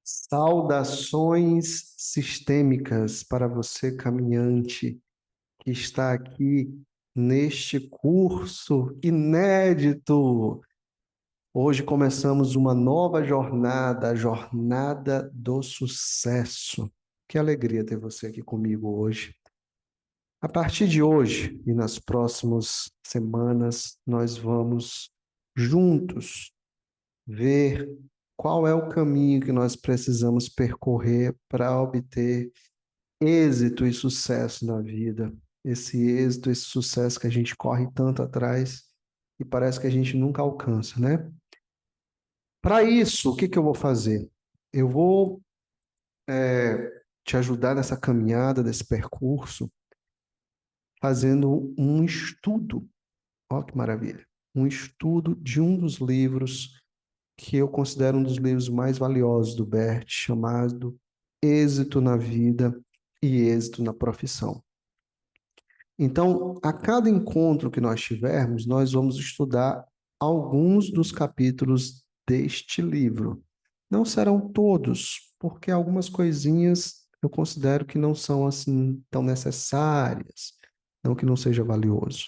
Saudações sistêmicas para você, caminhante, que está aqui neste curso inédito. Hoje começamos uma nova jornada, a jornada do sucesso. Que alegria ter você aqui comigo hoje. A partir de hoje e nas próximas semanas, nós vamos juntos ver qual é o caminho que nós precisamos percorrer para obter êxito e sucesso na vida. Esse êxito, esse sucesso que a gente corre tanto atrás e parece que a gente nunca alcança, né? Para isso, o que que eu vou fazer? Eu vou te ajudar nessa caminhada, nesse percurso, fazendo um estudo. Olha que maravilha! Um estudo de um dos livros que eu considero um dos livros mais valiosos do Bert, chamado Êxito na Vida e Êxito na Profissão. Então, a cada encontro que nós tivermos, nós vamos estudar alguns dos capítulos deste livro. Não serão todos, porque algumas coisinhas eu considero que não são assim tão necessárias, não que não seja valioso.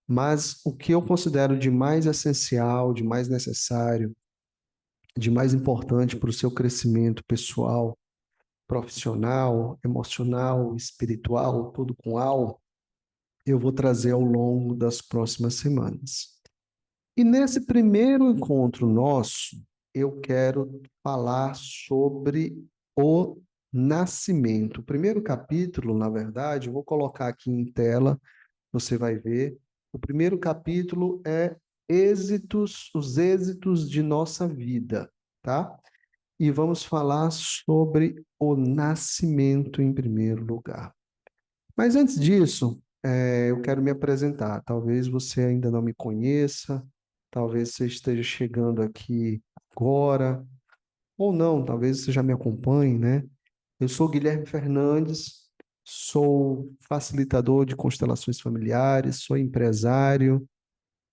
Mas o que eu considero de mais essencial, de mais necessário, de mais importante para o seu crescimento pessoal, profissional, emocional, espiritual, tudo com alma, eu vou trazer ao longo das próximas semanas. E nesse primeiro encontro nosso, eu quero falar sobre o nascimento. O primeiro capítulo, na verdade, eu vou colocar aqui em tela, você vai ver. O primeiro capítulo é os êxitos de nossa vida, tá? E vamos falar sobre o nascimento em primeiro lugar. Mas antes disso, eu quero me apresentar. Talvez você ainda não me conheça, talvez você esteja chegando aqui agora, ou não, talvez você já me acompanhe, né? Eu sou Guilherme Fernandes, sou facilitador de constelações familiares, sou empresário,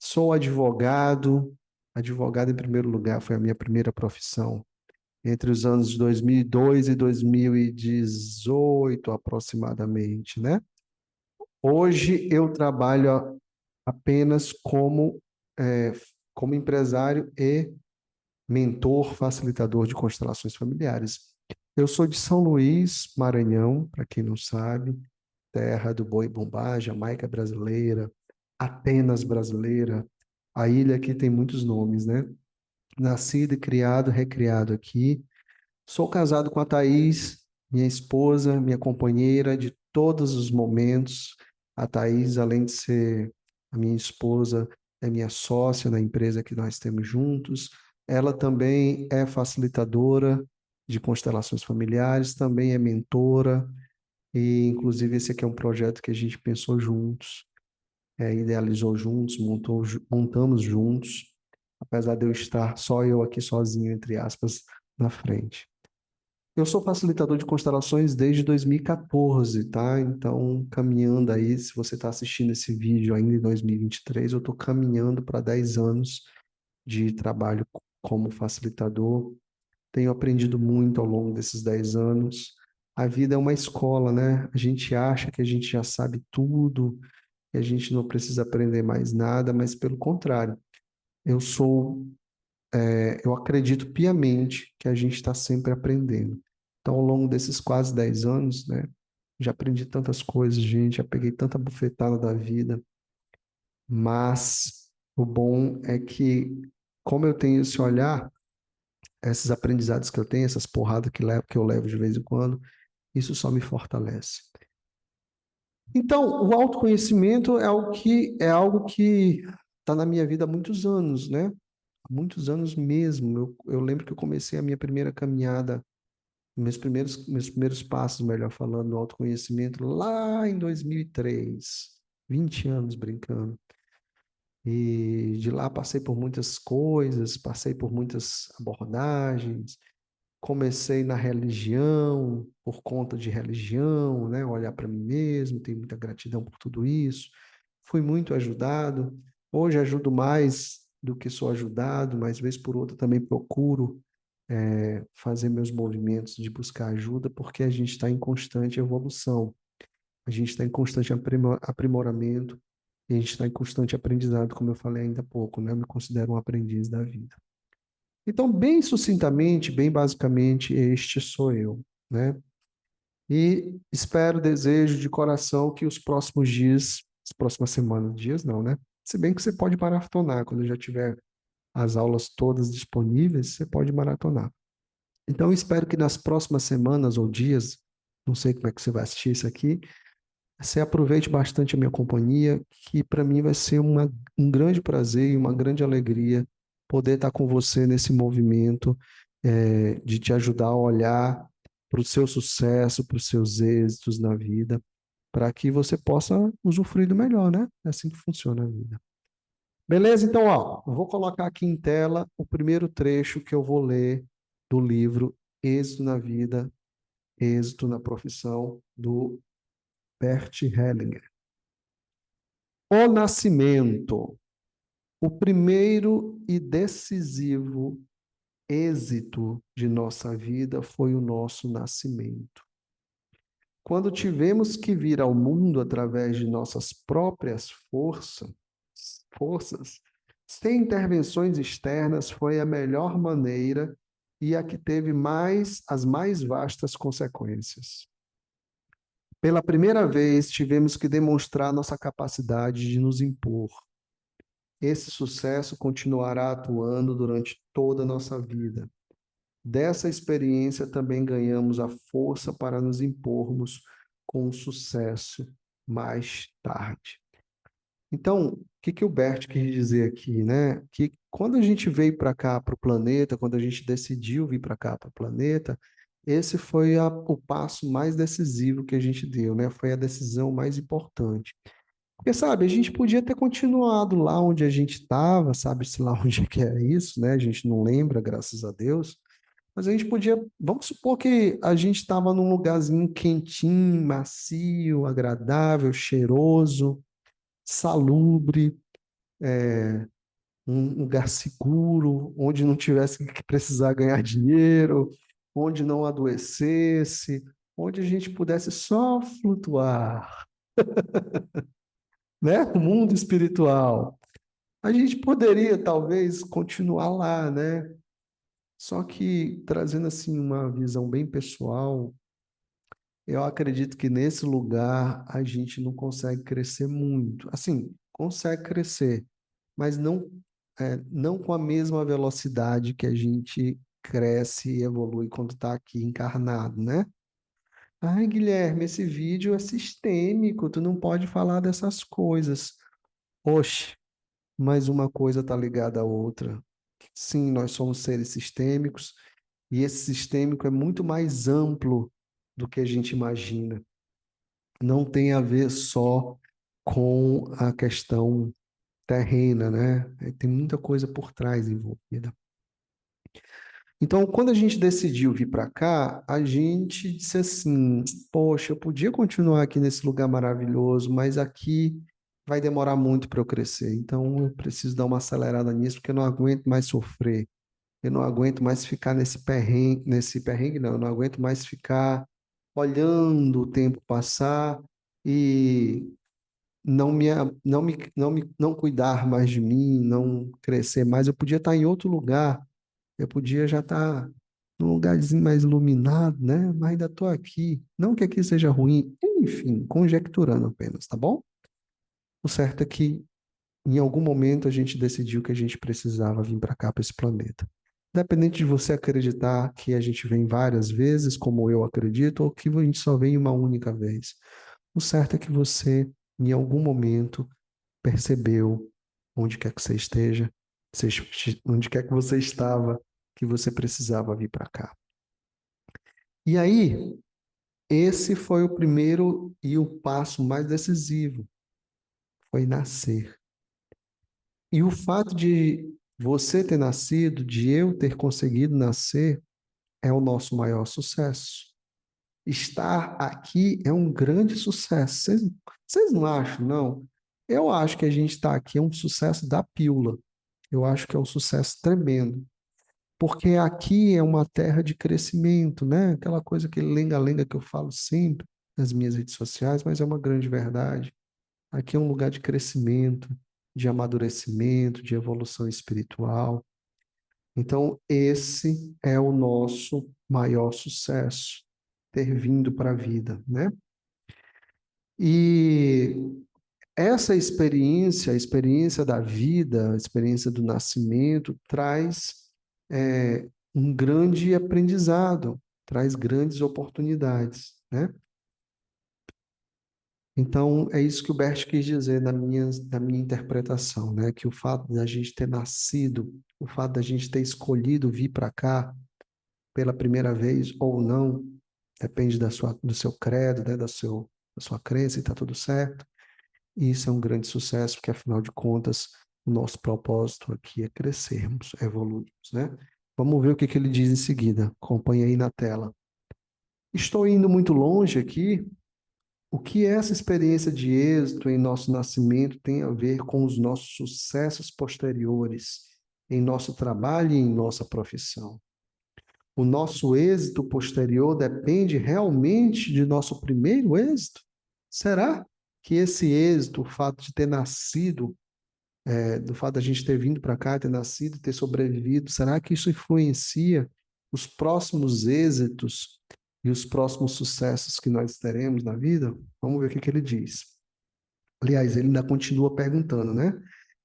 sou advogado. Advogado, em primeiro lugar, foi a minha primeira profissão entre os anos de 2002 e 2018, aproximadamente, né? Hoje eu trabalho apenas é, como empresário e mentor, facilitador de constelações familiares. Eu sou de São Luís, Maranhão, para quem não sabe, terra do Boi-Bumbá, Jamaica brasileira, Atenas brasileira. A ilha aqui tem muitos nomes, né? Nascido e criado, recriado aqui. Sou casado com a Thaís, minha esposa, minha companheira de todos os momentos. A Thaís, além de ser a minha esposa, é minha sócia na empresa que nós temos juntos. Ela também é facilitadora de constelações familiares, também é mentora, e inclusive esse aqui é um projeto que a gente pensou juntos, idealizou juntos, montamos juntos, apesar de eu estar só eu aqui sozinho, entre aspas, na frente. Eu sou facilitador de constelações desde 2014, tá? Então, caminhando aí, se você está assistindo esse vídeo ainda em 2023, eu estou caminhando para 10 anos de trabalho como facilitador. Tenho aprendido muito ao longo desses 10 anos. A vida é uma escola, né? A gente acha que a gente já sabe tudo, que a gente não precisa aprender mais nada, mas pelo contrário, eu sou eu acredito piamente que a gente está sempre aprendendo. Então, ao longo desses quase 10 anos, né, já aprendi tantas coisas, gente, já peguei tanta bufetada da vida, mas o bom é que, como eu tenho esse olhar, esses aprendizados que eu tenho, essas porradas que eu levo de vez em quando, isso só me fortalece. Então, o autoconhecimento é algo que está na minha vida há muitos anos, né? Há muitos anos mesmo. Eu lembro que eu comecei a minha primeira caminhada, meus primeiros passos, melhor falando, no autoconhecimento, lá em 2003, 20 anos brincando. E de lá passei por muitas coisas, passei por muitas abordagens, comecei na religião, por conta de religião, né? Olhar para mim mesmo, tenho muita gratidão por tudo isso. Fui muito ajudado. Hoje ajudo mais do que sou ajudado, mas vez por outra também procuro fazer meus movimentos de buscar ajuda, porque a gente está em constante evolução, a gente está em constante aprimoramento, e a gente está em constante aprendizado, como eu falei ainda há pouco, né? Eu me considero um aprendiz da vida. Então, bem sucintamente, bem basicamente, este sou eu, né? E espero, desejo de coração que os próximos dias, as próximas semanas, dias não, né? Se bem que você pode maratonar, quando já tiver as aulas todas disponíveis, você pode maratonar. Então, espero que nas próximas semanas ou dias, não sei como é que você vai assistir isso aqui, você aproveite bastante a minha companhia, que para mim vai ser um grande prazer e uma grande alegria poder estar com você nesse movimento, de te ajudar a olhar para o seu sucesso, para os seus êxitos na vida, para que você possa usufruir do melhor, né? É assim que funciona a vida. Beleza? Então, ó, eu vou colocar aqui em tela o primeiro trecho que eu vou ler do livro Êxito na Vida, Êxito na Profissão, do Bert Hellinger. O nascimento, o primeiro e decisivo êxito de nossa vida foi o nosso nascimento. Quando tivemos que vir ao mundo através de nossas próprias forças, sem intervenções externas, foi a melhor maneira e a que teve as mais vastas consequências. Pela primeira vez, tivemos que demonstrar nossa capacidade de nos impor. Esse sucesso continuará atuando durante toda a nossa vida. Dessa experiência também ganhamos a força para nos impormos com o sucesso mais tarde. Então, o que o Bert quis dizer aqui, né? Que quando a gente veio para cá, para o planeta, quando a gente decidiu vir para cá, para o planeta, esse foi o passo mais decisivo que a gente deu, né? Foi a decisão mais importante. Porque, sabe, a gente podia ter continuado lá onde a gente estava, sabe-se lá onde é que é isso, né? A gente não lembra, graças a Deus. Mas a gente podia, vamos supor que a gente estava num lugarzinho quentinho, macio, agradável, cheiroso, salubre, um lugar seguro, onde não tivesse que precisar ganhar dinheiro, onde não adoecesse, onde a gente pudesse só flutuar, né? O mundo espiritual. A gente poderia talvez continuar lá, né? Só que trazendo assim uma visão bem pessoal, eu acredito que nesse lugar a gente não consegue crescer muito. Assim, consegue crescer, mas não com a mesma velocidade que a gente cresce e evolui quando está aqui encarnado, né? Ai, Guilherme, esse vídeo é sistêmico, tu não pode falar dessas coisas. Oxe, mas uma coisa está ligada à outra. Sim, nós somos seres sistêmicos, e esse sistêmico é muito mais amplo do que a gente imagina. Não tem a ver só com a questão terrena, né? Tem muita coisa por trás envolvida. Então, quando a gente decidiu vir para cá, a gente disse assim: poxa, eu podia continuar aqui nesse lugar maravilhoso, mas aqui vai demorar muito para eu crescer. Então, eu preciso dar uma acelerada nisso, porque eu não aguento mais sofrer. Eu não aguento mais ficar nesse perrengue, não. Eu não aguento mais ficar olhando o tempo passar e não cuidar mais de mim, não crescer mais. Eu podia estar em outro lugar, eu podia já estar num lugarzinho mais iluminado, né? Mas ainda estou aqui. Não que aqui seja ruim, enfim, conjecturando apenas, tá bom? O certo é que em algum momento a gente decidiu que a gente precisava vir para cá, para esse planeta. Independente de você acreditar que a gente vem várias vezes, como eu acredito, ou que a gente só vem uma única vez. O certo é que você, em algum momento, percebeu, onde quer que você esteja, onde quer que você estava, que você precisava vir para cá. E aí, esse foi o primeiro e o passo mais decisivo, foi nascer. E o fato de você ter nascido, de eu ter conseguido nascer, é o nosso maior sucesso. Estar aqui é um grande sucesso. Vocês não acham, não? Eu acho que a gente está aqui é um sucesso da pílula. Eu acho que é um sucesso tremendo. porque aqui é uma terra de crescimento, né? Aquela coisa, aquele lenga-lenga que eu falo sempre nas minhas redes sociais, mas é uma grande verdade. Aqui é um lugar de crescimento, de amadurecimento, de evolução espiritual. Então, esse é o nosso maior sucesso, ter vindo para a vida, né? E essa experiência, a experiência da vida, a experiência do nascimento, traz um grande aprendizado, traz grandes oportunidades, né? Então, é isso que o Bert quis dizer na minha interpretação, né? Que o fato da gente ter nascido, o fato da gente ter escolhido vir para cá pela primeira vez ou não, depende do seu credo, né? Da sua crença e está tudo certo. E isso é um grande sucesso, porque afinal de contas, o nosso propósito aqui é crescermos, evoluirmos, né? Vamos ver o que que ele diz em seguida. Acompanhe aí na tela. Estou indo muito longe aqui. O que essa experiência de êxito em nosso nascimento tem a ver com os nossos sucessos posteriores em nosso trabalho e em nossa profissão? O nosso êxito posterior depende realmente de nosso primeiro êxito? Será que esse êxito, o fato de ter nascido, do fato da gente ter vindo para cá, ter nascido, ter sobrevivido, será que isso influencia os próximos êxitos e os próximos sucessos que nós teremos na vida? Vamos ver o que que ele diz. Aliás, ele ainda continua perguntando, né?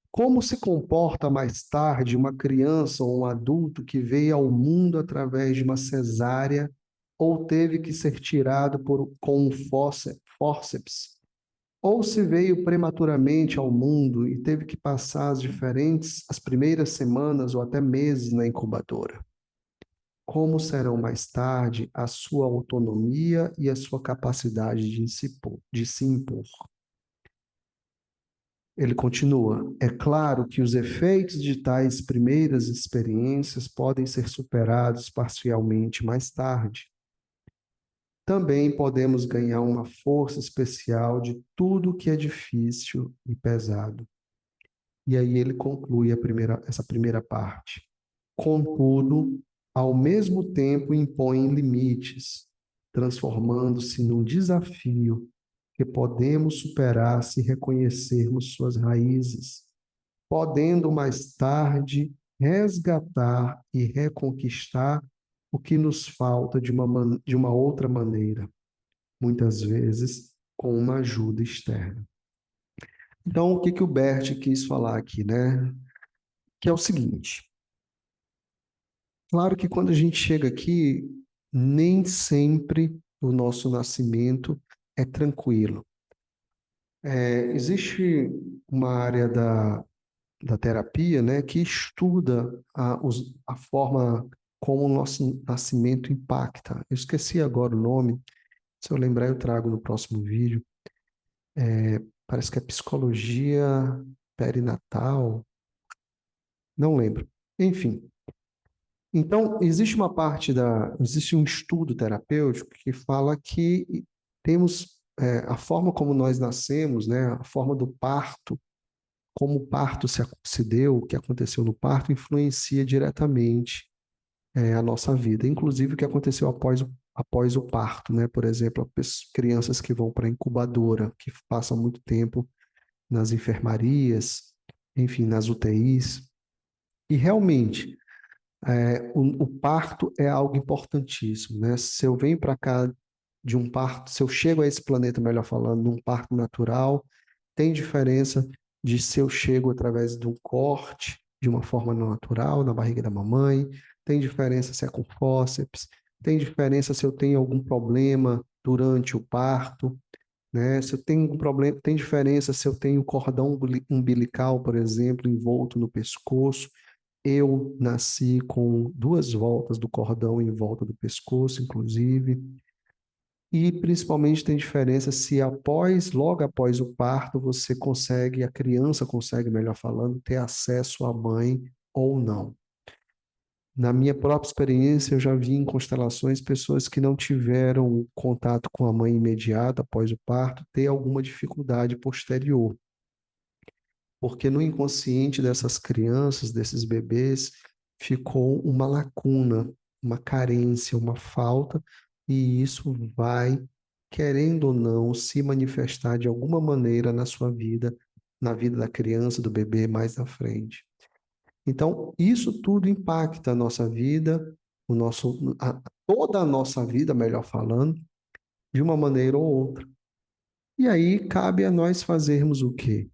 Como se comporta mais tarde uma criança ou um adulto que veio ao mundo através de uma cesárea ou teve que ser tirado com um fórceps, ou se veio prematuramente ao mundo e teve que passar as primeiras semanas ou até meses na incubadora? Como serão mais tarde a sua autonomia e a sua capacidade de se impor? Ele continua: é claro que os efeitos de tais primeiras experiências podem ser superados parcialmente mais tarde. Também podemos ganhar uma força especial de tudo que é difícil e pesado. E aí ele conclui essa primeira parte. Contudo, ao mesmo tempo impõe limites, transformando-se num desafio que podemos superar se reconhecermos suas raízes, podendo mais tarde resgatar e reconquistar o que nos falta de uma outra maneira, muitas vezes com uma ajuda externa. Então, o que que o Bert quis falar aqui, né? Que é o seguinte: claro que quando a gente chega aqui, nem sempre o nosso nascimento é tranquilo. Existe uma área da terapia, né, que estuda a forma como o nosso nascimento impacta. Eu esqueci agora o nome, se eu lembrar eu trago no próximo vídeo. Parece que é psicologia perinatal, não lembro. Enfim, então existe um estudo terapêutico que fala que temos a forma como nós nascemos, né, a forma do parto, como o parto se deu, o que aconteceu no parto, influencia diretamente a nossa vida. Inclusive o que aconteceu após o parto, né? Por exemplo, crianças que vão para a incubadora, que passam muito tempo nas enfermarias, enfim, nas UTIs. E realmente, o parto é algo importantíssimo, né? Se eu venho para cá de um parto, se eu chego a esse planeta, melhor falando, num parto natural, tem diferença de se eu chego através de um corte, de uma forma não natural, na barriga da mamãe, tem diferença se é com fórceps, tem diferença se eu tenho algum problema durante o parto, né? Se eu tenho um problema, tem diferença se eu tenho cordão umbilical, por exemplo, envolto no pescoço. Eu nasci com 2 voltas do cordão em volta do pescoço, inclusive. E principalmente tem diferença se logo após o parto, a criança consegue, melhor falando, ter acesso à mãe ou não. Na minha própria experiência, eu já vi em constelações pessoas que não tiveram contato com a mãe imediata após o parto ter alguma dificuldade posterior. Porque no inconsciente dessas crianças, desses bebês, ficou uma lacuna, uma carência, uma falta, e isso vai, querendo ou não, se manifestar de alguma maneira na sua vida, na vida da criança, do bebê mais na frente. Então, isso tudo impacta a nossa vida, toda a nossa vida, melhor falando, de uma maneira ou outra. E aí cabe a nós fazermos o quê?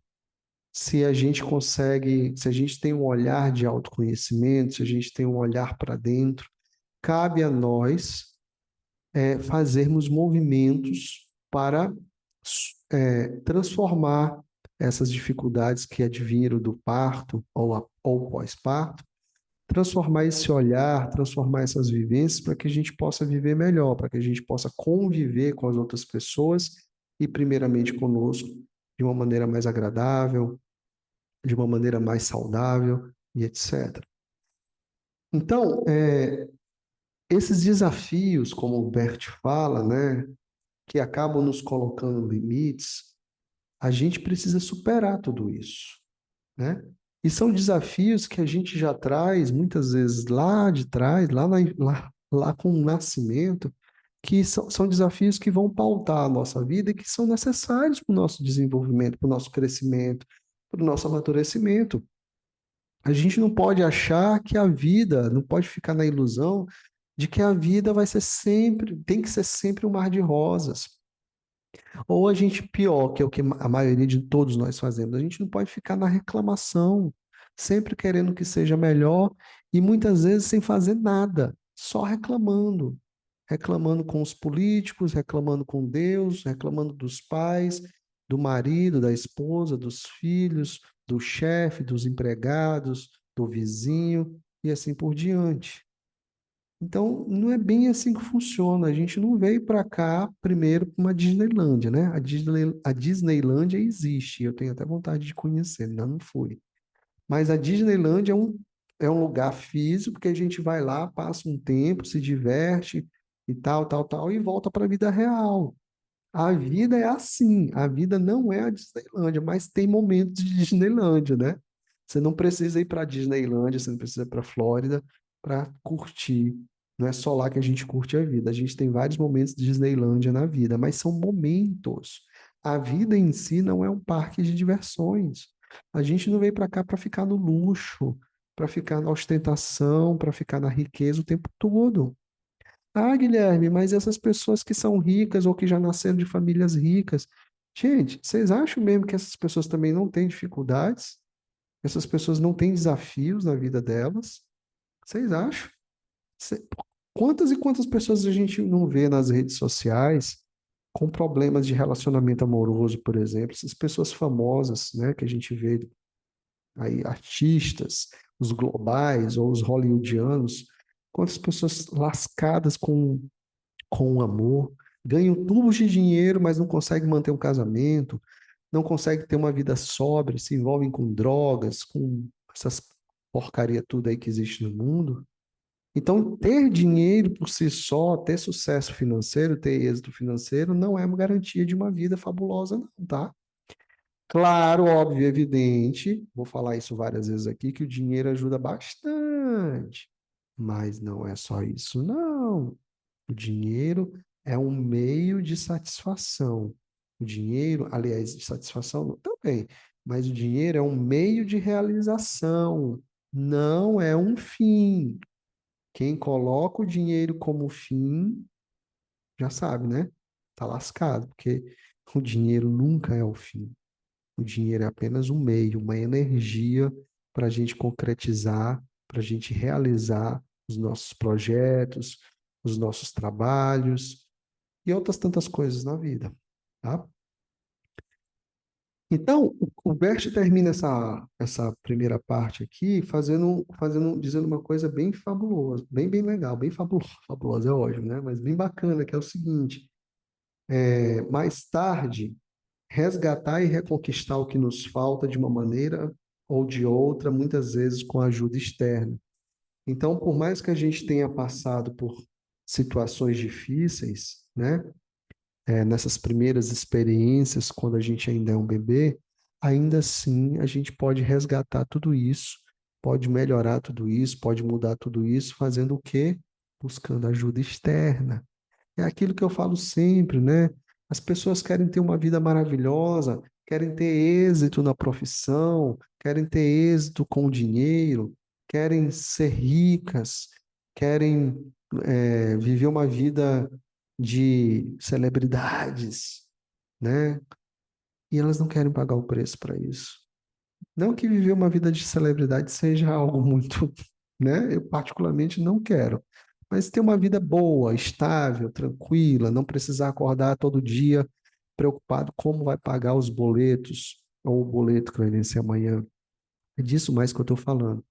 Se a gente consegue, se a gente tem um olhar de autoconhecimento, se a gente tem um olhar para dentro, cabe a nós fazermos movimentos para transformar essas dificuldades que adviram do parto ou pós-parto, transformar esse olhar, transformar essas vivências para que a gente possa viver melhor, para que a gente possa conviver com as outras pessoas e, primeiramente, conosco, de uma maneira mais agradável, de uma maneira mais saudável e etc. Então, esses desafios, como o Bert fala, né, que acabam nos colocando limites, a gente precisa superar tudo isso, né? E são desafios que a gente já traz muitas vezes lá de trás, lá com o nascimento, que são desafios que vão pautar a nossa vida e que são necessários para o nosso desenvolvimento, para o nosso crescimento, para o nosso amadurecimento. A gente não pode achar que a vida, não pode ficar na ilusão de que a vida vai ser sempre, tem que ser sempre um mar de rosas. Ou a gente, pior, que é o que a maioria de todos nós fazemos, a gente não pode ficar na reclamação, sempre querendo que seja melhor e muitas vezes sem fazer nada, só reclamando. Reclamando com os políticos, reclamando com Deus, reclamando dos pais, do marido, da esposa, dos filhos, do chefe, dos empregados, do vizinho e assim por diante. Então, não é bem assim que funciona. A gente não veio para cá primeiro para uma Disneylândia, né? A Disneylândia existe, eu tenho até vontade de conhecer, ainda não fui. Mas a Disneylândia é um lugar físico que a gente vai lá, passa um tempo, se diverte e tal, tal, tal, e volta para a vida real. A vida é assim, a vida não é a Disneylândia, mas tem momentos de Disneylândia, né? Você não precisa ir para a Disneylândia, você não precisa ir para a Flórida para curtir. Não é só lá que a gente curte a vida. A gente tem vários momentos de Disneylândia na vida, mas são momentos. A vida em si não é um parque de diversões. A gente não veio para cá para ficar no luxo, para ficar na ostentação, para ficar na riqueza o tempo todo. Ah, Guilherme, mas essas pessoas que são ricas ou que já nasceram de famílias ricas, gente, vocês acham mesmo que essas pessoas também não têm dificuldades? Essas pessoas não têm desafios na vida delas? Vocês acham? Cê- Quantas e quantas pessoas a gente não vê nas redes sociais com problemas de relacionamento amoroso, por exemplo? Essas pessoas famosas, né, que a gente vê aí, artistas, os globais ou os hollywoodianos, quantas pessoas lascadas com o amor, ganham tubos de dinheiro, mas não conseguem manter um casamento, não conseguem ter uma vida sóbria, se envolvem com drogas, com essas porcaria tudo aí que existe no mundo. Então, ter dinheiro por si só, ter sucesso financeiro, ter êxito financeiro, não é uma garantia de uma vida fabulosa, não, tá? Claro, óbvio, evidente, vou falar isso várias vezes aqui, que o dinheiro ajuda bastante, mas não é só isso, não. O dinheiro é um meio de satisfação. O dinheiro, aliás, de satisfação também, mas o dinheiro é um meio de realização, não é um fim. Quem coloca o dinheiro como fim, já sabe, né? Tá lascado, porque o dinheiro nunca é o fim. O dinheiro é apenas um meio, uma energia para a gente concretizar, para a gente realizar os nossos projetos, os nossos trabalhos e outras tantas coisas na vida, tá? Então, o Bert termina essa primeira parte aqui dizendo uma coisa bem fabulosa, bem legal, bem fabulosa, fabulosa é ótimo, né? Mas bem bacana, que é o seguinte, mais tarde, resgatar e reconquistar o que nos falta de uma maneira ou de outra, muitas vezes com ajuda externa. Então, por mais que a gente tenha passado por situações difíceis, né? Nessas primeiras experiências, quando a gente ainda é um bebê, ainda assim a gente pode resgatar tudo isso pode melhorar tudo isso, pode mudar tudo isso, fazendo o quê? Buscando ajuda externa. É aquilo que eu falo sempre, né? As pessoas querem ter uma vida maravilhosa, querem ter êxito na profissão, querem ter êxito com o dinheiro, querem ser ricas, querem viver uma vida de celebridades, né? E elas não querem pagar o preço para isso. Não que viver uma vida de celebridade seja algo muito, né? Eu particularmente não quero. Mas ter uma vida boa, estável, tranquila, não precisar acordar todo dia preocupado como vai pagar os boletos ou o boleto que vai vencer amanhã. É disso mais que eu estou falando.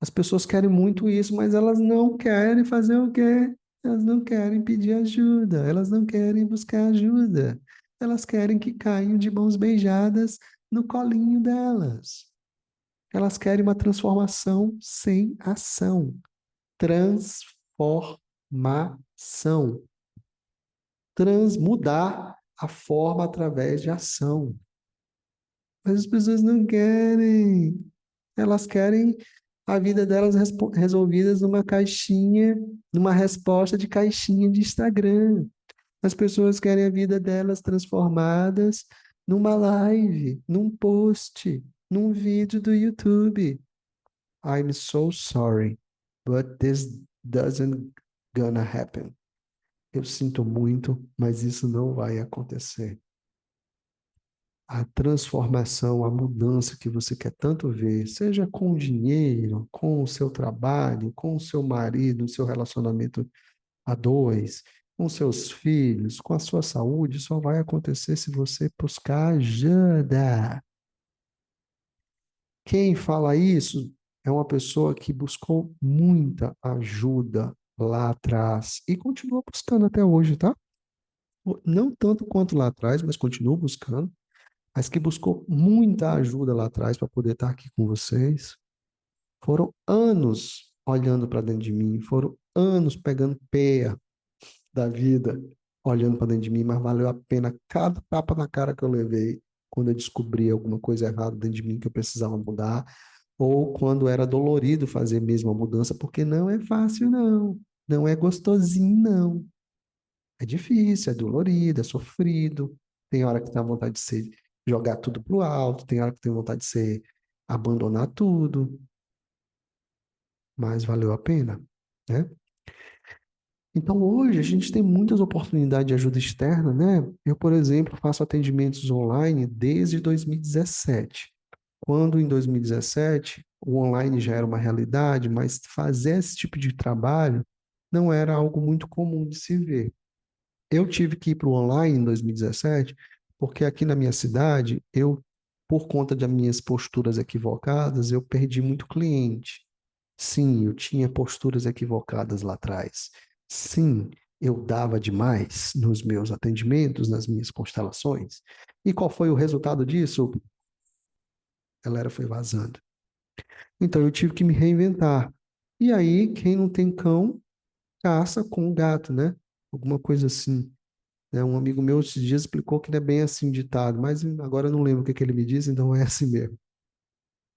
As pessoas querem muito isso, mas elas não querem fazer o quê? Elas não querem pedir ajuda, elas não querem buscar ajuda. Elas querem que caiam de mãos beijadas no colinho delas. Elas querem uma transformação sem ação. Transformação. Transmudar a forma através de ação. Mas as pessoas não querem. Elas querem a vida delas resolvidas numa caixinha, numa resposta de caixinha de Instagram. As pessoas querem a vida delas transformadas numa live, num post, num vídeo do YouTube. I'm so sorry, but this doesn't gonna happen. Eu sinto muito, mas isso não vai acontecer. A transformação, a mudança que você quer tanto ver, seja com o dinheiro, com o seu trabalho, com o seu marido, o seu relacionamento a dois, com seus filhos, com a sua saúde, só vai acontecer se você buscar ajuda. Quem fala isso é uma pessoa que buscou muita ajuda lá atrás e continua buscando até hoje, tá? Não tanto quanto lá atrás, mas continua buscando, mas que buscou muita ajuda lá atrás para poder estar aqui com vocês. Foram anos olhando para dentro de mim, foram anos pegando peia da vida, olhando para dentro de mim, mas valeu a pena cada tapa na cara que eu levei quando eu descobri alguma coisa errada dentro de mim que eu precisava mudar, ou quando era dolorido fazer mesmo a mudança, porque não é fácil, não. Não é gostosinho, não. É difícil, é dolorido, é sofrido. Tem hora que tem a vontade de ser, jogar tudo pro alto, tem hora que tem vontade de ser abandonar tudo, mas valeu a pena, né? Então, hoje, a gente tem muitas oportunidades de ajuda externa, né? Eu, por exemplo, faço atendimentos online desde 2017. Quando, em 2017, o online já era uma realidade, mas fazer esse tipo de trabalho não era algo muito comum de se ver. Eu tive que ir para o online em 2017, porque aqui na minha cidade, por conta das minhas posturas equivocadas, eu perdi muito cliente. Sim, eu tinha posturas equivocadas lá atrás. Sim, eu dava demais nos meus atendimentos, nas minhas constelações. E qual foi o resultado disso? A galera foi vazando. Então eu tive que me reinventar. E aí, quem não tem cão, caça com o gato, né? Alguma coisa assim. Né? Um amigo meu esses dias explicou que não é bem assim o ditado, mas agora eu não lembro o que que ele me disse, então é assim mesmo.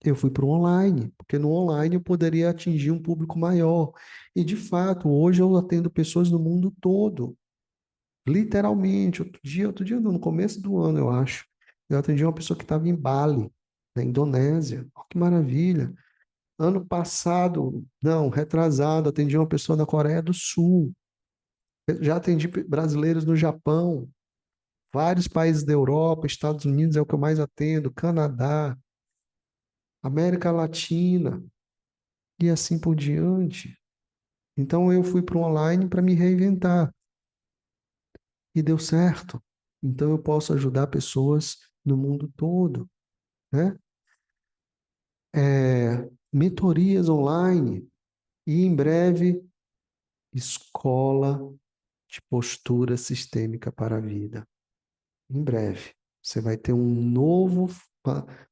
Eu fui para o online, porque no online eu poderia atingir um público maior. E, de fato, hoje eu atendo pessoas no mundo todo, literalmente. Outro dia, não, no começo do ano, eu acho, eu atendi uma pessoa que estava em Bali, na Indonésia. Olha que maravilha. Ano passado, não, retrasado, atendi uma pessoa na Coreia do Sul. Eu já atendi brasileiros no Japão, vários países da Europa, Estados Unidos é o que eu mais atendo, Canadá, América Latina e assim por diante. Então eu fui para o online para me reinventar e deu certo. Então eu posso ajudar pessoas no mundo todo, né? Mentorias online e em breve escola de postura sistêmica para a vida. Em breve você vai ter uma,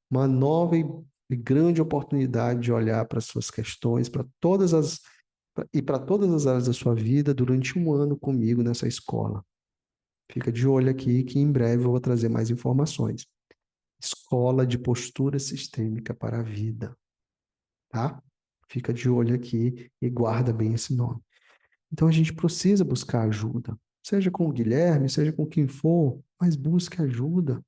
uma nova e grande oportunidade de olhar para as suas questões, para todas as áreas da sua vida durante um ano comigo nessa escola. Fica de olho aqui que em breve eu vou trazer mais informações. Escola de postura sistêmica para a vida, tá? Fica de olho aqui e guarda bem esse nome. Então a gente precisa buscar ajuda, seja com o Guilherme, seja com quem for, mas busque ajuda.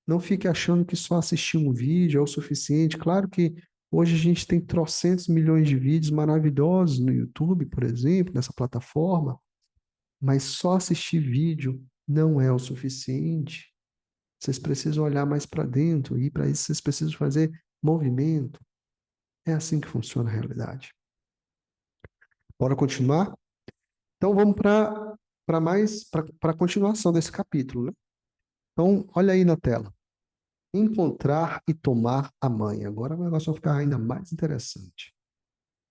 Não fique achando que só assistir um vídeo é o suficiente. Claro que hoje a gente tem trocentos milhões de vídeos maravilhosos no YouTube, por exemplo, nessa plataforma, mas só assistir vídeo não é o suficiente. Vocês precisam olhar mais para dentro e para isso vocês precisam fazer movimento. É assim que funciona a realidade. Bora continuar? Então vamos para a continuação desse capítulo, né? Então, olha aí na tela. Encontrar e tomar a mãe. Agora o negócio vai ficar ainda mais interessante.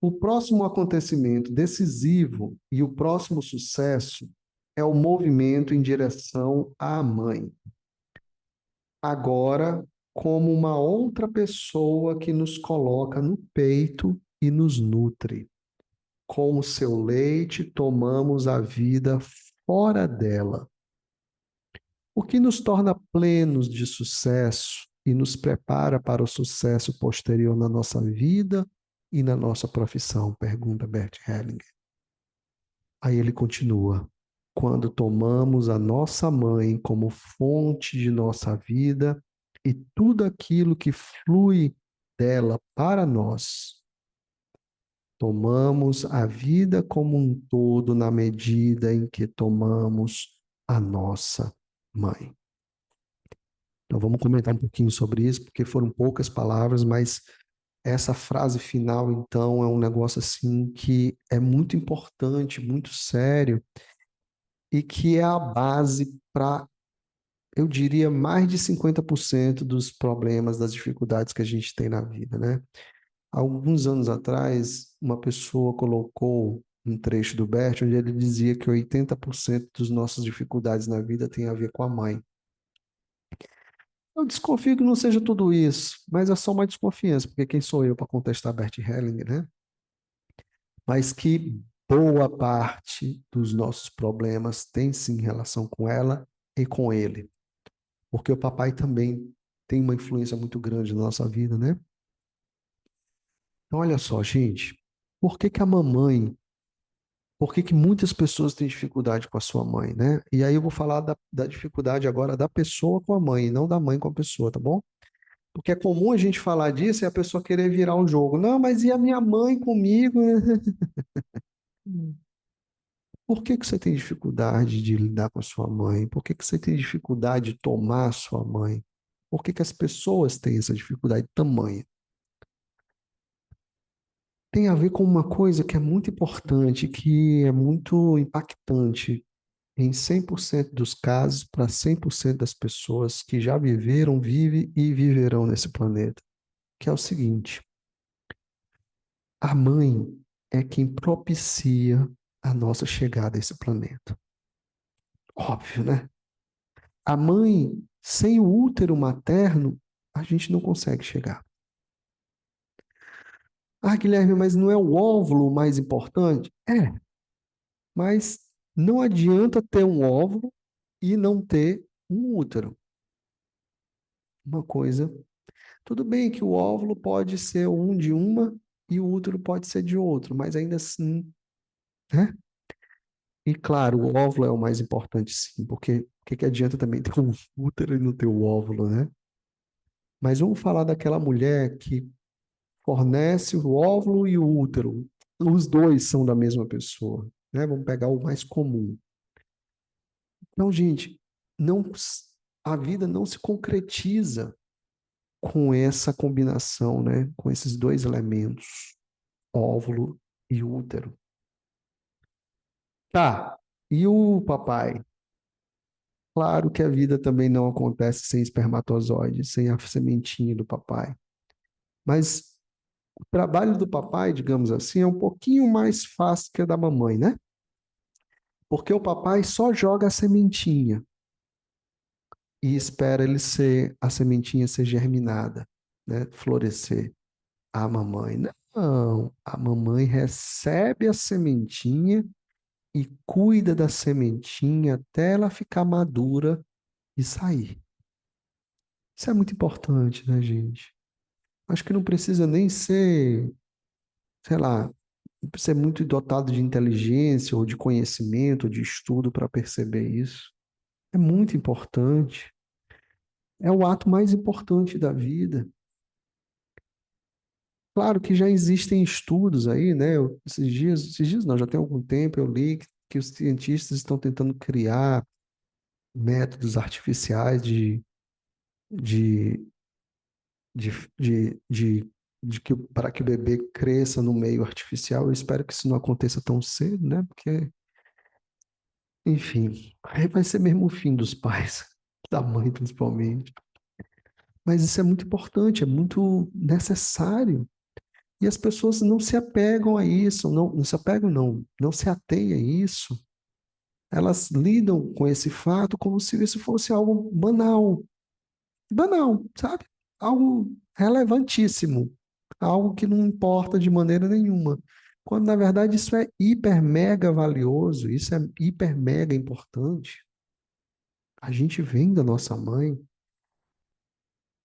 O próximo acontecimento decisivo e o próximo sucesso é o movimento em direção à mãe. Agora, como uma outra pessoa que nos coloca no peito e nos nutre. Com o seu leite, tomamos a vida fora dela, o que nos torna plenos de sucesso e nos prepara para o sucesso posterior na nossa vida e na nossa profissão, pergunta Bert Hellinger. Aí ele continua: quando tomamos a nossa mãe como fonte de nossa vida e tudo aquilo que flui dela para nós, tomamos a vida como um todo na medida em que tomamos a nossa mãe. Então vamos comentar um pouquinho sobre isso, porque foram poucas palavras, mas essa frase final, então, é um negócio assim que é muito importante, muito sério, e que é a base para, eu diria, mais de 50% dos problemas, das dificuldades que a gente tem na vida, né? Alguns anos atrás, uma pessoa colocou um trecho do Bert, onde ele dizia que 80% das nossas dificuldades na vida tem a ver com a mãe. Eu desconfio que não seja tudo isso, mas é só uma desconfiança, porque quem sou eu para contestar Bert Hellinger, né? Mas que boa parte dos nossos problemas tem sim relação com ela e com ele, porque o papai também tem uma influência muito grande na nossa vida, né? Então, olha só, gente, por que que a mamãe, por que que muitas pessoas têm dificuldade com a sua mãe, né? E aí eu vou falar da dificuldade agora da pessoa com a mãe, não da mãe com a pessoa, tá bom? Porque é comum a gente falar disso e a pessoa querer virar o jogo. Não, mas e a minha mãe comigo? Por que que você tem dificuldade de lidar com a sua mãe? Por que que você tem dificuldade de tomar a sua mãe? Por que que as pessoas têm essa dificuldade tamanha? Tem a ver com uma coisa que é muito importante, que é muito impactante em 100% dos casos, para 100% das pessoas que já viveram, vivem e viverão nesse planeta, que é o seguinte: a mãe é quem propicia a nossa chegada a esse planeta. Óbvio, né? A mãe, sem o útero materno, a gente não consegue chegar. Ah, Guilherme, mas não é o óvulo o mais importante? É, mas não adianta ter um óvulo e não ter um útero. Uma coisa. Tudo bem que o óvulo pode ser um de uma e o útero pode ser de outro, mas ainda assim, né? E claro, o óvulo é o mais importante, sim, porque o que que adianta também ter um útero e não ter o óvulo, né? Mas vamos falar daquela mulher que fornece o óvulo e o útero. Os dois são da mesma pessoa, né? Vamos pegar o mais comum. Então, gente, não, a vida não se concretiza com essa combinação, né? Com esses dois elementos, óvulo e útero. Tá, e o papai? Claro que a vida também não acontece sem espermatozoide, sem a sementinha do papai. Mas o trabalho do papai, digamos assim, é um pouquinho mais fácil que a da mamãe, né? Porque o papai só joga a sementinha e espera ele ser, a sementinha ser germinada, né? Florescer. A mamãe não. A mamãe recebe a sementinha e cuida da sementinha até ela ficar madura e sair. Isso é muito importante, né, gente? Acho que não precisa nem ser. sei lá, ser muito dotado de inteligência ou de conhecimento, ou de estudo para perceber isso. É muito importante. É o ato mais importante da vida. Claro que já existem estudos aí, né? Esses dias não, já tem algum tempo eu li que os cientistas estão tentando criar métodos artificiais de, de, de, de, para que o bebê cresça no meio artificial. Eu espero que isso não aconteça tão cedo, né? Porque, enfim, aí vai ser mesmo o fim dos pais, da mãe principalmente. Mas isso é muito importante, é muito necessário. E as pessoas não se apegam a isso, não se apegam, não se atêm a isso. Elas lidam com esse fato como se isso fosse algo banal, banal, sabe? Algo relevantíssimo, algo que não importa de maneira nenhuma. Quando, na verdade, isso é hiper mega valioso, isso é hiper mega importante. A gente vem da nossa mãe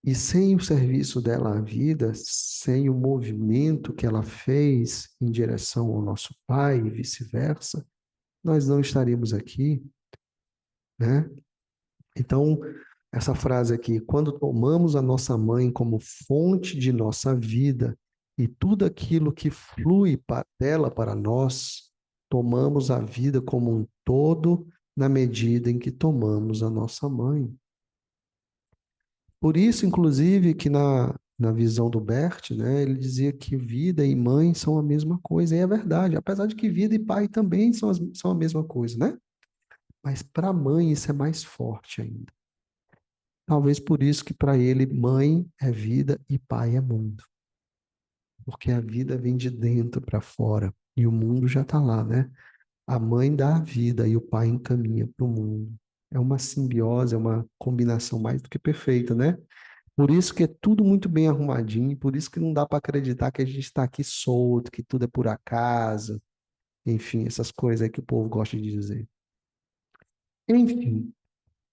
e sem o serviço dela à vida, sem o movimento que ela fez em direção ao nosso pai e vice-versa, nós não estaríamos aqui, né? Então, essa frase aqui, quando tomamos a nossa mãe como fonte de nossa vida e tudo aquilo que flui dela para nós, tomamos a vida como um todo na medida em que tomamos a nossa mãe. Por isso, inclusive, que na visão do Bert, né, ele dizia que vida e mãe são a mesma coisa, e é verdade, apesar de que vida e pai também são a mesma coisa, né? Mas para a mãe isso é mais forte ainda. Talvez por isso que para ele mãe é vida e pai é mundo. Porque a vida vem de dentro para fora e o mundo já está lá, né? A mãe dá a vida e o pai encaminha para o mundo. É uma simbiose, é uma combinação mais do que perfeita, né? Por isso que é tudo muito bem arrumadinho, por isso que não dá para acreditar que a gente está aqui solto, que tudo é por acaso, enfim, essas coisas aí que o povo gosta de dizer. Enfim,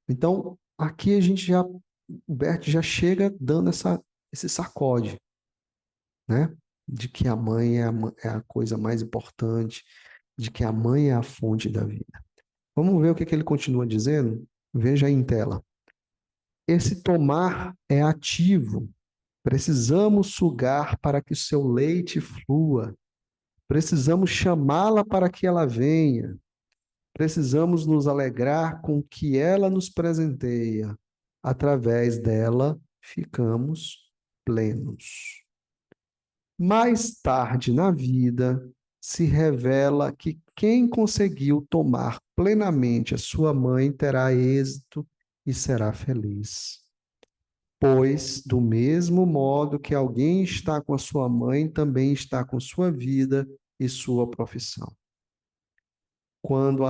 então aqui a gente já, o Bert já chega dando esse sacode, né? De que a mãe é a coisa mais importante, de que a mãe é a fonte da vida. Vamos ver o que, que ele continua dizendo? Veja aí em tela. Esse tomar é ativo. Precisamos sugar para que o seu leite flua. Precisamos chamá-la para que ela venha. Precisamos nos alegrar com o que ela nos presenteia. Através dela, ficamos plenos. Mais tarde na vida, se revela que quem conseguiu tomar plenamente a sua mãe terá êxito e será feliz. Pois, do mesmo modo que alguém está com a sua mãe, também está com sua vida e sua profissão. Quando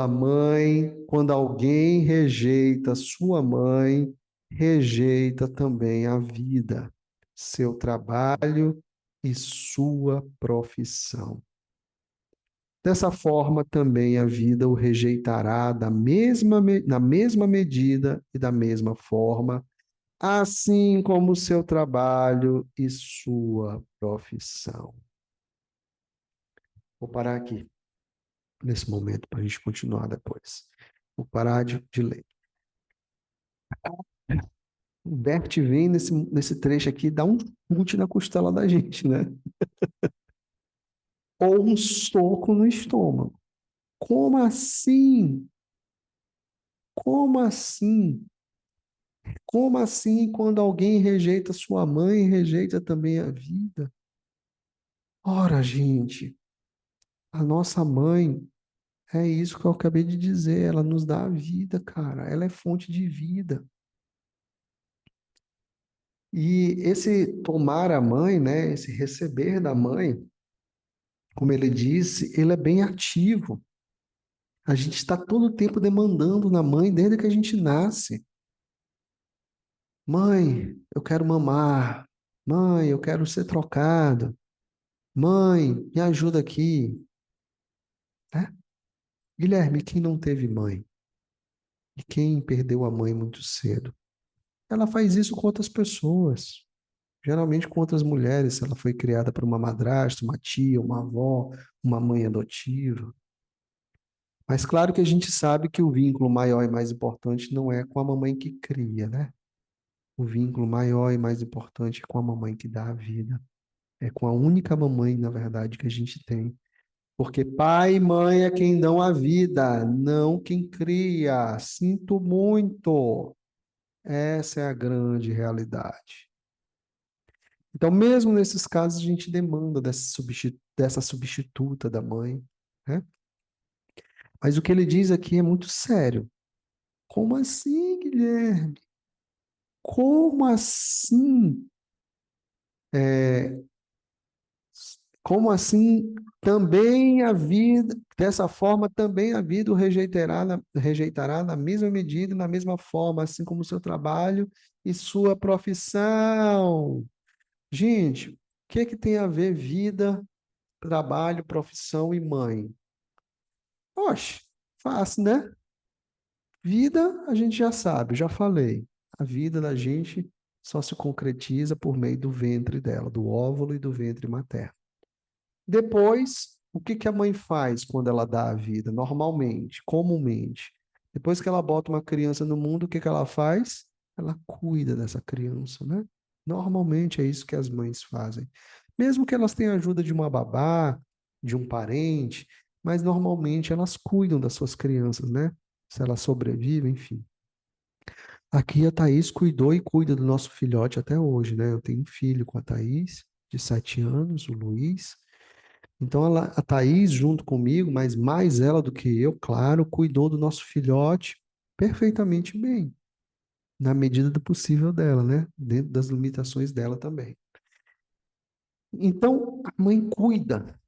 alguém rejeita sua mãe, rejeita também a vida, seu trabalho e sua profissão. Dessa forma, também a vida o rejeitará na mesma medida e da mesma forma, assim como o seu trabalho e sua profissão. Vou parar aqui nesse momento para a gente continuar depois. Vou parar de ler. O Bert vem nesse trecho aqui e dá um chute na costela da gente, né? Ou um soco no estômago. Como assim? Como assim? Como assim quando alguém rejeita sua mãe, rejeita também a vida? Ora, gente, a nossa mãe é isso que eu acabei de dizer, ela nos dá a vida, cara. Ela é fonte de vida. E esse tomar a mãe, né, esse receber da mãe, como ele disse, ele é bem ativo. A gente está todo o tempo demandando na mãe desde que a gente nasce. Mãe, eu quero mamar. Mãe, eu quero ser trocado. Mãe, me ajuda aqui. Né? Guilherme, quem não teve mãe? E quem perdeu a mãe muito cedo? Ela faz isso com outras pessoas. Geralmente com outras mulheres, se ela foi criada por uma madrasta, uma tia, uma avó, uma mãe adotiva. Mas claro que a gente sabe que o vínculo maior e mais importante não é com a mamãe que cria, né? O vínculo maior e mais importante é com a mamãe que dá a vida. É com a única mamãe, na verdade, que a gente tem. Porque pai e mãe é quem dão a vida, não quem cria. Sinto muito. Essa é a grande realidade. Então, mesmo nesses casos, a gente demanda dessa substituta da mãe, né? Mas o que ele diz aqui é muito sério. Como assim, Guilherme? Como assim? É, como assim também a vida, dessa forma também a vida o rejeitará na mesma medida e na mesma forma, assim como o seu trabalho e sua profissão. Gente, o que é que tem a ver vida, trabalho, profissão e mãe? Oxe, fácil, né? Vida a gente já sabe, já falei. A vida da gente só se concretiza por meio do ventre dela, do óvulo e do ventre materno. Depois, o que que a mãe faz quando ela dá a vida? Normalmente, comumente. Depois que ela bota uma criança no mundo, o que que ela faz? Ela cuida dessa criança, né? Normalmente é isso que as mães fazem. Mesmo que elas tenham ajuda de uma babá, de um parente, mas normalmente elas cuidam das suas crianças, né? Se elas sobrevivem, enfim. Aqui a Thaís cuidou e cuida do nosso filhote até hoje, né? Eu tenho um filho com a Thaís, de 7 anos, o Luiz. Então, a Thaís, junto comigo, mas mais ela do que eu, claro, cuidou do nosso filhote perfeitamente bem, na medida do possível dela, né? Dentro das limitações dela também. Então, a mãe cuida.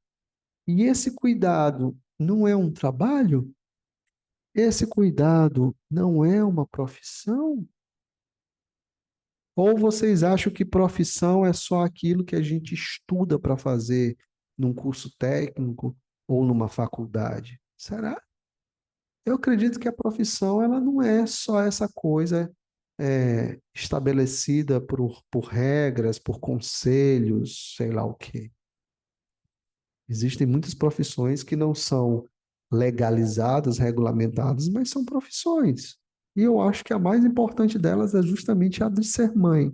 E esse cuidado não é um trabalho? Esse cuidado não é uma profissão? Ou vocês acham que profissão é só aquilo que a gente estuda para fazer num curso técnico ou numa faculdade? Será? Eu acredito que a profissão ela não é só essa coisa estabelecida por regras, por conselhos, sei lá o quê. Existem muitas profissões que não são legalizadas, regulamentadas, mas são profissões. E eu acho que a mais importante delas é justamente a de ser mãe.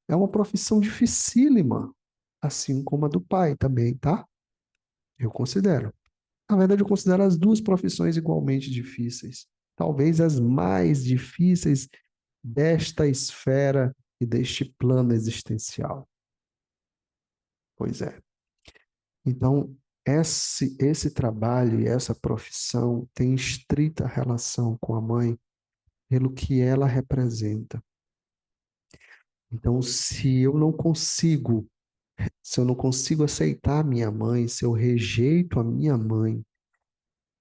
É uma profissão dificílima, assim como a do pai também, tá? Eu considero. Na verdade, eu considero as duas profissões igualmente difíceis. Talvez as mais difíceis desta esfera e deste plano existencial. Pois é. Então, esse trabalho e essa profissão tem estrita relação com a mãe pelo que ela representa. Então, se eu não consigo aceitar a minha mãe, se eu rejeito a minha mãe,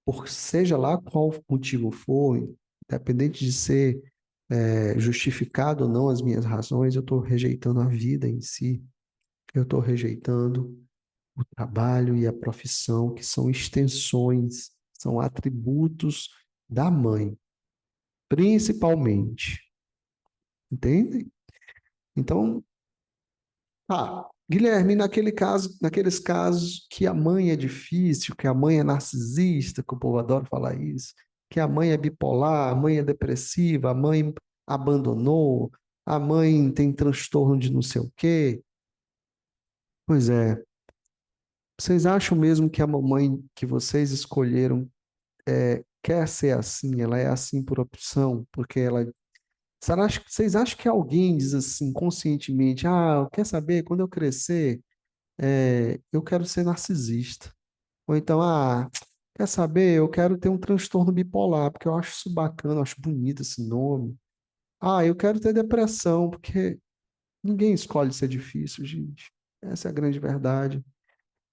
por seja lá qual motivo for, independente de ser justificado ou não as minhas razões, eu estou rejeitando a vida em si, eu estou rejeitando o trabalho e a profissão, que são extensões, são atributos da mãe, principalmente. Entende? Então, Guilherme, naqueles casos que a mãe é difícil, que a mãe é narcisista, que o povo adora falar isso, que a mãe é bipolar, a mãe é depressiva, a mãe abandonou, a mãe tem transtorno de não sei o quê. Pois é, vocês acham mesmo que a mamãe que vocês escolheram quer ser assim? Ela é assim por opção? Porque ela. Vocês acham que alguém diz assim conscientemente: ah, quer saber? Quando eu crescer, eu quero ser narcisista. Ou então, quer saber? Eu quero ter um transtorno bipolar, porque eu acho isso bacana, eu acho bonito esse nome. Ah, eu quero ter depressão, porque ninguém escolhe ser difícil, gente. Essa é a grande verdade.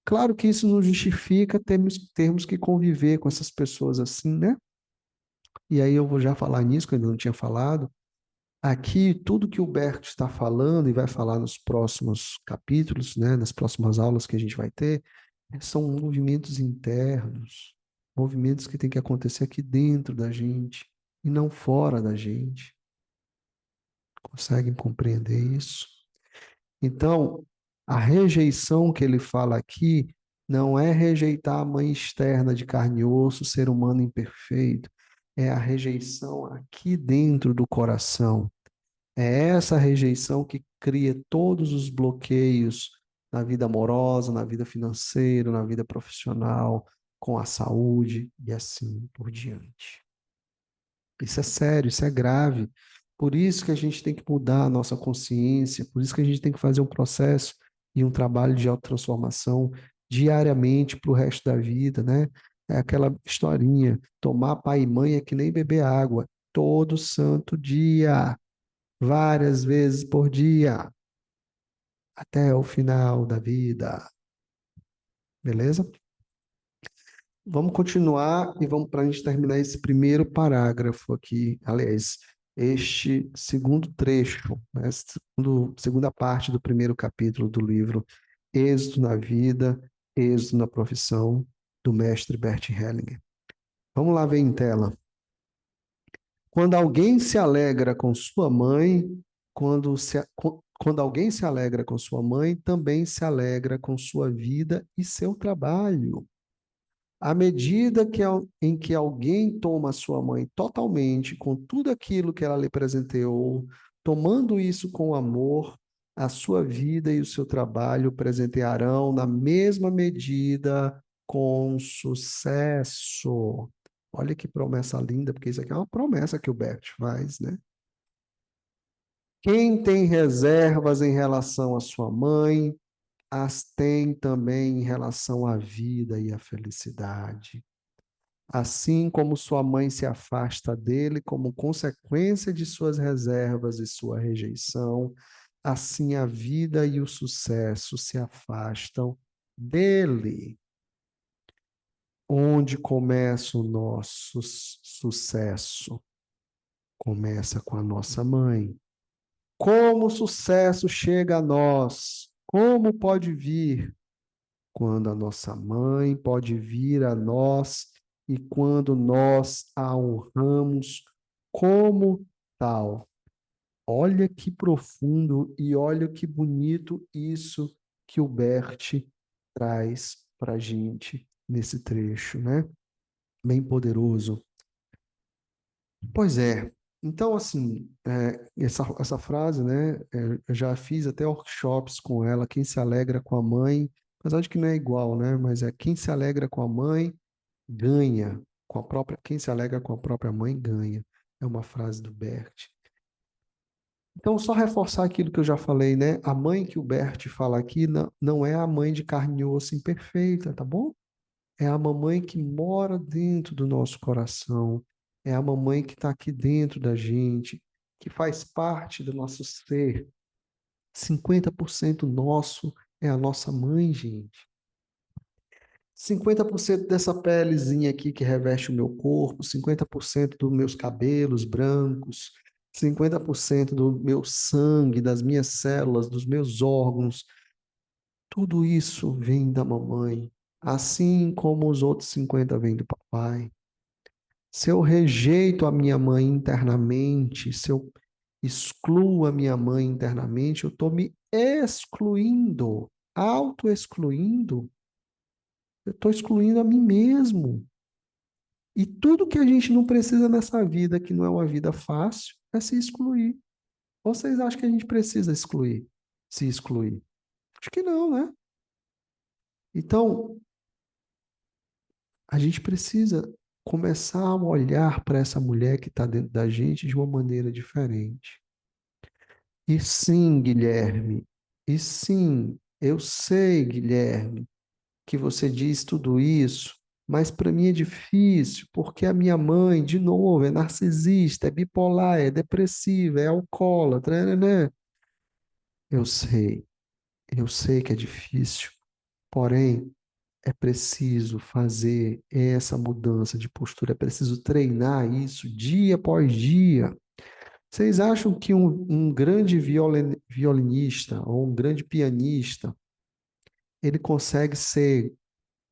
Claro que isso não justifica termos que conviver com essas pessoas assim, né? E aí eu vou já falar nisso, que eu ainda não tinha falado. Aqui, tudo que o Berto está falando e vai falar nos próximos capítulos, né, nas próximas aulas que a gente vai ter, são movimentos internos, movimentos que têm que acontecer aqui dentro da gente e não fora da gente. Conseguem compreender isso? Então, a rejeição que ele fala aqui não é rejeitar a mãe externa de carne e osso, ser humano imperfeito, é a rejeição aqui dentro do coração. É essa rejeição que cria todos os bloqueios na vida amorosa, na vida financeira, na vida profissional, com a saúde e assim por diante. Isso é sério, isso é grave. Por isso que a gente tem que mudar a nossa consciência, por isso que a gente tem que fazer um processo e um trabalho de autotransformação diariamente para o resto da vida, né? É aquela historinha, tomar pai e mãe é que nem beber água, todo santo dia, várias vezes por dia, até o final da vida, beleza? Vamos continuar e vamos para a gente terminar esse primeiro parágrafo aqui, aliás, este segundo trecho, né, segunda parte do primeiro capítulo do livro Êxito na Vida, Êxito na Profissão, do mestre Bert Hellinger. Vamos lá ver em tela. Quando alguém se alegra com sua mãe, quando alguém se alegra com sua mãe, também se alegra com sua vida e seu trabalho. À medida em que alguém toma sua mãe totalmente, com tudo aquilo que ela lhe presenteou, tomando isso com amor, a sua vida e o seu trabalho presentearão na mesma medida com sucesso. Olha que promessa linda, porque isso aqui é uma promessa que o Bert faz, né? Quem tem reservas em relação à sua mãe, as tem também em relação à vida e à felicidade. Assim como sua mãe se afasta dele como consequência de suas reservas e sua rejeição, assim a vida e o sucesso se afastam dele. Onde começa o nosso sucesso? Começa com a nossa mãe. Como o sucesso chega a nós? Como pode vir? Quando a nossa mãe pode vir a nós e quando nós a honramos como tal. Olha que profundo e olha que bonito isso que o Bert traz para a gente nesse trecho, né? Bem poderoso. Pois é. Então, assim, essa frase, né? Eu já fiz até workshops com ela. Quem se alegra com a mãe, apesar de que não é igual, né? Mas é quem se alegra com a mãe ganha com a própria, quem se alegra com a própria mãe ganha. É uma frase do Bert. Então, só reforçar aquilo que eu já falei, né? A mãe que o Bert fala aqui não é a mãe de carne e osso imperfeita, tá bom? É a mamãe que mora dentro do nosso coração. É a mamãe que está aqui dentro da gente, que faz parte do nosso ser. 50% nosso é a nossa mãe, gente. 50% dessa pelezinha aqui que reveste o meu corpo, 50% dos meus cabelos brancos, 50% do meu sangue, das minhas células, dos meus órgãos, tudo isso vem da mamãe, assim como os outros 50 vêm do papai. Se eu rejeito a minha mãe internamente, se eu excluo a minha mãe internamente, eu estou me excluindo, auto-excluindo, eu estou excluindo a mim mesmo. E tudo que a gente não precisa nessa vida, que não é uma vida fácil, é se excluir. Ou vocês acham que a gente precisa excluir, se excluir? Acho que não, né? Então, a gente precisa começar a olhar para essa mulher que está dentro da gente de uma maneira diferente. E sim, Guilherme, e sim, eu sei, Guilherme, que você diz tudo isso, mas para mim é difícil, porque a minha mãe, de novo, é narcisista, é bipolar, é depressiva, é alcoólatra, né? Eu sei que é difícil, porém, é preciso fazer essa mudança de postura, é preciso treinar isso dia após dia. Vocês acham que um grande violinista ou um grande pianista, ele consegue ser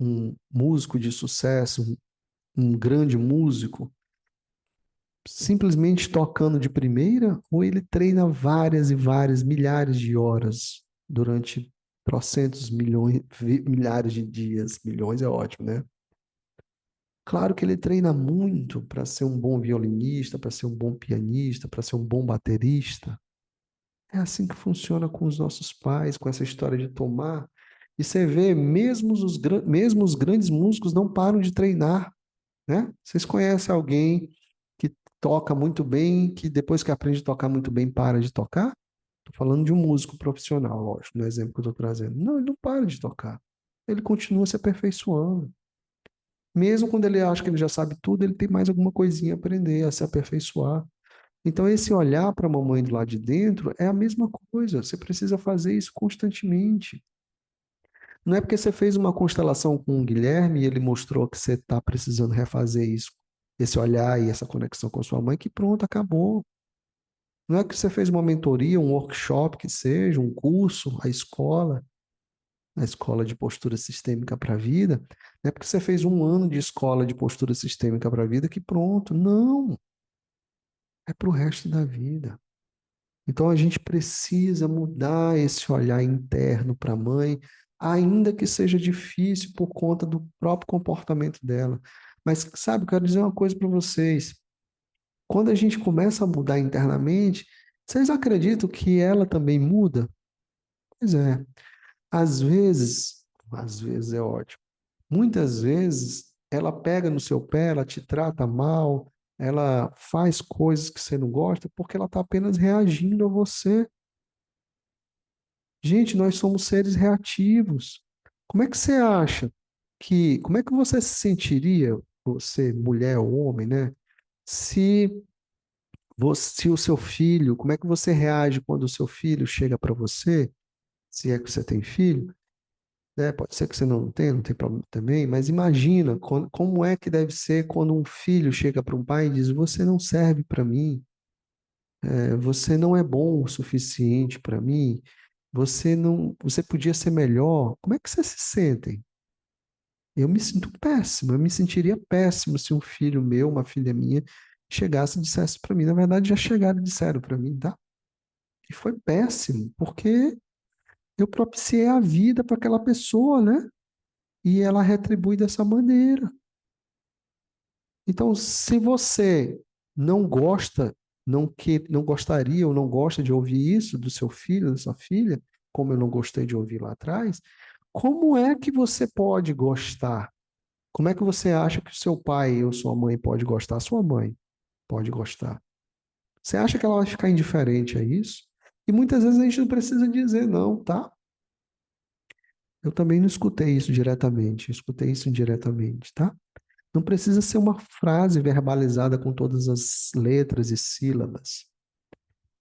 um músico de sucesso, um grande músico, simplesmente tocando de primeira, ou ele treina várias e várias, milhares de horas? durante trocentos milhões, milhares de dias, milhões é ótimo, né? Claro que ele treina muito para ser um bom violinista, para ser um bom pianista, para ser um bom baterista. É assim que funciona com os nossos pais, com essa história de tomar. E você vê, mesmo os grandes músicos não param de treinar, né? Vocês conhecem alguém que toca muito bem, que depois que aprende a tocar muito bem, para de tocar? Estou falando de um músico profissional, lógico, no exemplo que eu estou trazendo. Não, ele não para de tocar. Ele continua se aperfeiçoando. Mesmo quando ele acha que ele já sabe tudo, ele tem mais alguma coisinha a aprender, a se aperfeiçoar. Então, esse olhar para a mamãe do lado de dentro é a mesma coisa. Você precisa fazer isso constantemente. Não é porque você fez uma constelação com o Guilherme e ele mostrou que você está precisando refazer isso, esse olhar e essa conexão com a sua mãe, que pronto, acabou. Não é que você fez uma mentoria, um workshop, que seja, um curso, a escola de postura sistêmica para a vida. Não é porque você fez um ano de escola de postura sistêmica para a vida que pronto. Não, é para o resto da vida. Então a gente precisa mudar esse olhar interno para a mãe, ainda que seja difícil por conta do próprio comportamento dela. Mas, sabe, eu quero dizer uma coisa para vocês. Quando a gente começa a mudar internamente, vocês acreditam que ela também muda? Pois é. Às vezes é ótimo. Muitas vezes ela pega no seu pé, ela te trata mal, ela faz coisas que você não gosta porque ela está apenas reagindo a você. Gente, nós somos seres reativos. Como é que você acha como é que você se sentiria, você, mulher ou homem, né? Se se o seu filho, como é que você reage quando o seu filho chega para você, se é que você tem filho, né? Pode ser que você não tenha, não tem problema também, mas imagina como é que deve ser quando um filho chega para um pai e diz: Você não serve para mim, você não é bom o suficiente para mim, você não, você podia ser melhor. Como é que vocês se sentem? Eu me sinto péssimo, eu me sentiria péssimo se um filho meu, uma filha minha, chegasse e dissesse para mim. Na verdade, já chegaram e disseram para mim, tá? E foi péssimo, porque eu propiciei a vida para aquela pessoa, né? E ela retribui dessa maneira. Então, se você não gosta, não gostaria ou não gosta de ouvir isso do seu filho, da sua filha, como eu não gostei de ouvir lá atrás, como é que você pode gostar? Como é que você acha que o seu pai ou sua mãe pode gostar? Sua mãe pode gostar. Você acha que ela vai ficar indiferente a isso? E muitas vezes a gente não precisa dizer não, tá? Eu também não escutei isso diretamente, eu escutei isso indiretamente, tá? Não precisa ser uma frase verbalizada com todas as letras e sílabas.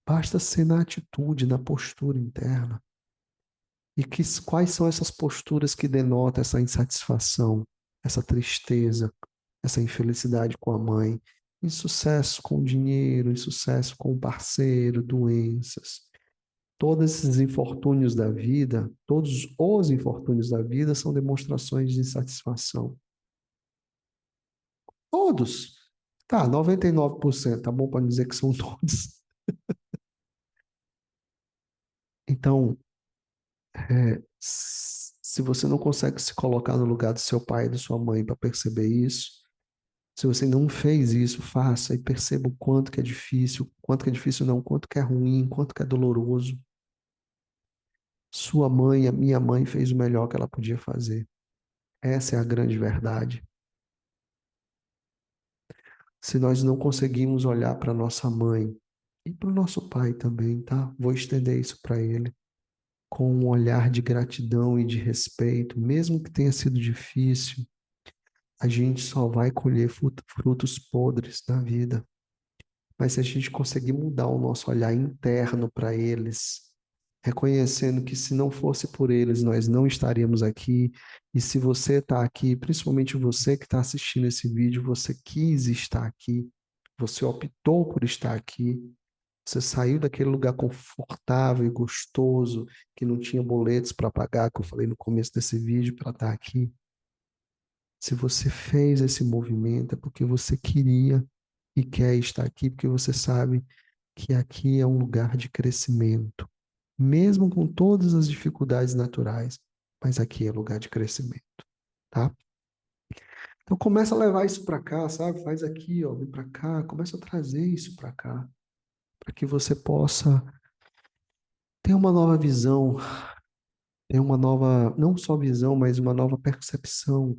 Basta ser na atitude, na postura interna. E quais são essas posturas que denotam essa insatisfação, essa tristeza, essa infelicidade com a mãe, insucesso com o dinheiro, insucesso com o parceiro, doenças. Todos esses infortúnios da vida, todos os infortúnios da vida são demonstrações de insatisfação. Todos. Tá, 99%, tá bom para dizer que são todos. Então, se você não consegue se colocar no lugar do seu pai e da sua mãe para perceber isso, se você não fez isso, faça e perceba o quanto que é difícil, quanto que é difícil não, quanto que é ruim, quanto que é doloroso. Sua mãe, a minha mãe, fez o melhor que ela podia fazer. Essa é a grande verdade. Se nós não conseguimos olhar para nossa mãe e para o nosso pai também, tá? Vou estender isso para ele com um olhar de gratidão e de respeito, mesmo que tenha sido difícil, a gente só vai colher frutos podres na vida. Mas se a gente conseguir mudar o nosso olhar interno para eles, reconhecendo que se não fosse por eles, nós não estaríamos aqui, e se você está aqui, principalmente você que está assistindo esse vídeo, você quis estar aqui, você optou por estar aqui, você saiu daquele lugar confortável e gostoso, que não tinha boletos para pagar, que eu falei no começo desse vídeo, para estar aqui. Se você fez esse movimento, é porque você queria e quer estar aqui, porque você sabe que aqui é um lugar de crescimento. mesmo com todas as dificuldades naturais, mas aqui é lugar de crescimento, tá? Então começa a levar isso para cá, sabe? Faz aqui, ó, vem para cá, começa a trazer isso para cá, para que você possa ter uma nova visão, ter uma nova, não só visão, mas uma nova percepção,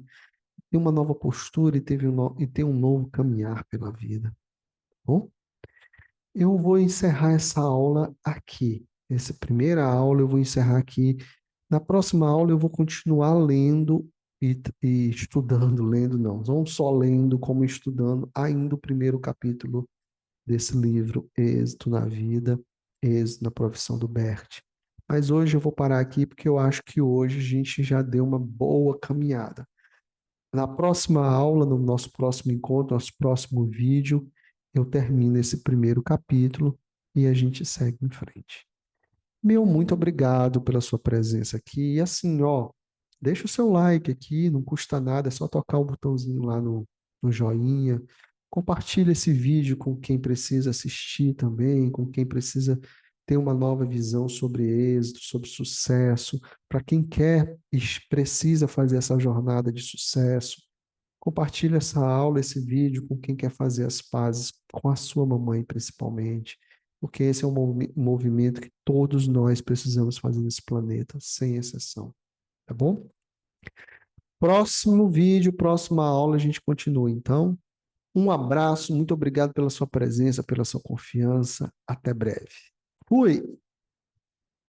ter uma nova postura e ter um novo caminhar pela vida, tá bom? Eu vou encerrar essa aula aqui. Essa primeira aula eu vou encerrar aqui. Na próxima aula eu vou continuar lendo e estudando, lendo não, não só lendo como estudando ainda o primeiro capítulo desse livro, Êxito na Vida, Êxito na Profissão do Bert. Mas hoje eu vou parar aqui porque eu acho que hoje a gente já deu uma boa caminhada. Na próxima aula, no nosso próximo encontro, nosso próximo vídeo, eu termino esse primeiro capítulo e a gente segue em frente. Meu muito obrigado pela sua presença aqui. E assim, ó, deixa o seu like aqui, não custa nada, é só tocar o botãozinho lá no joinha. Compartilha esse vídeo com quem precisa assistir também, com quem precisa ter uma nova visão sobre êxito, sobre sucesso, para quem quer e precisa fazer essa jornada de sucesso. Compartilhe essa aula, esse vídeo com quem quer fazer as pazes com a sua mamãe, principalmente, porque esse é um movimento que todos nós precisamos fazer nesse planeta, sem exceção, tá bom? Próximo vídeo, próxima aula, a gente continua. Então, um abraço, muito obrigado pela sua presença, pela sua confiança. Até breve. Fui!